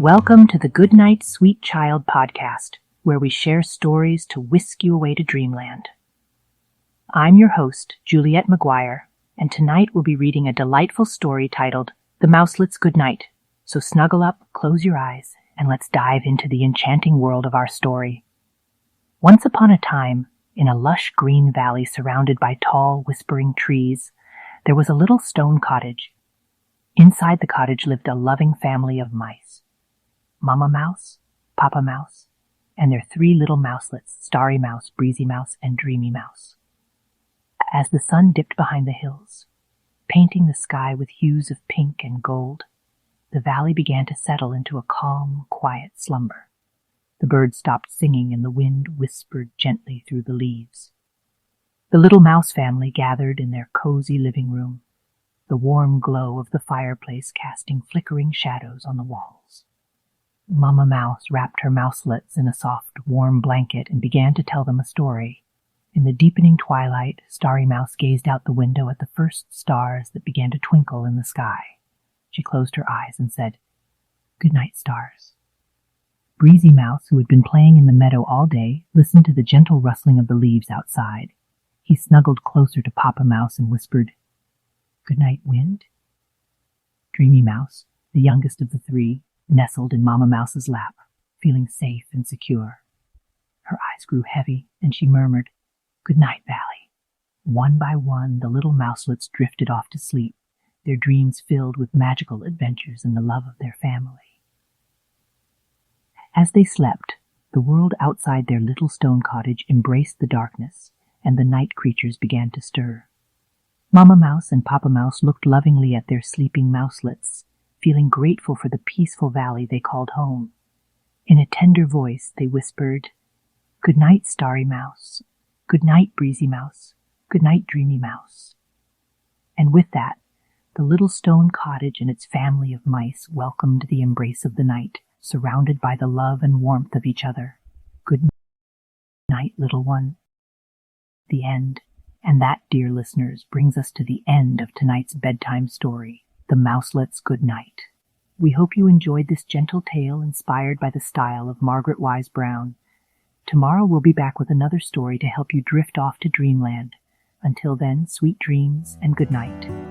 Welcome to the Goodnight, Sweet Child podcast, where we share stories to whisk you away to dreamland. I'm your host, Juliette McGuire, and tonight we'll be reading a delightful story titled The Mouselets Goodnight. So snuggle up, close your eyes, and let's dive into the enchanting world of our story. Once upon a time, in a lush green valley surrounded by tall, whispering trees, there was a little stone cottage. Inside the cottage lived a loving family of mice. Mama Mouse, Papa Mouse, and their 3 little mouselets, Starry Mouse, Breezy Mouse, and Dreamy Mouse. As the sun dipped behind the hills, painting the sky with hues of pink and gold, the valley began to settle into a calm, quiet slumber. The birds stopped singing and the wind whispered gently through the leaves. The little mouse family gathered in their cozy living room, the warm glow of the fireplace casting flickering shadows on the walls. Mama Mouse wrapped her mouselets in a soft, warm blanket and began to tell them a story. In the deepening twilight, Starry Mouse gazed out the window at the first stars that began to twinkle in the sky. She closed her eyes and said, "Good night, stars." Breezy Mouse, who had been playing in the meadow all day, listened to the gentle rustling of the leaves outside. He snuggled closer to Papa Mouse and whispered, "Good night, wind." Dreamy Mouse, the youngest of the 3, nestled in Mama Mouse's lap, feeling safe and secure. Her eyes grew heavy, and she murmured, "Good night, Valley." One by one, the little mouselets drifted off to sleep, their dreams filled with magical adventures and the love of their family. As they slept, the world outside their little stone cottage embraced the darkness, and the night creatures began to stir. Mama Mouse and Papa Mouse looked lovingly at their sleeping mouselets, feeling grateful for the peaceful valley they called home. In a tender voice, they whispered, "Good night, Starry Mouse. Good night, Breezy Mouse. Good night, Dreamy Mouse." And with that, the little stone cottage and its family of mice welcomed the embrace of the night, surrounded by the love and warmth of each other. Good night, little one. The end. And that, dear listeners, brings us to the end of tonight's bedtime story, The Mouselets Goodnight. We hope you enjoyed this gentle tale inspired by the style of Margaret Wise Brown. Tomorrow we'll be back with another story to help you drift off to dreamland. Until then, sweet dreams and good night.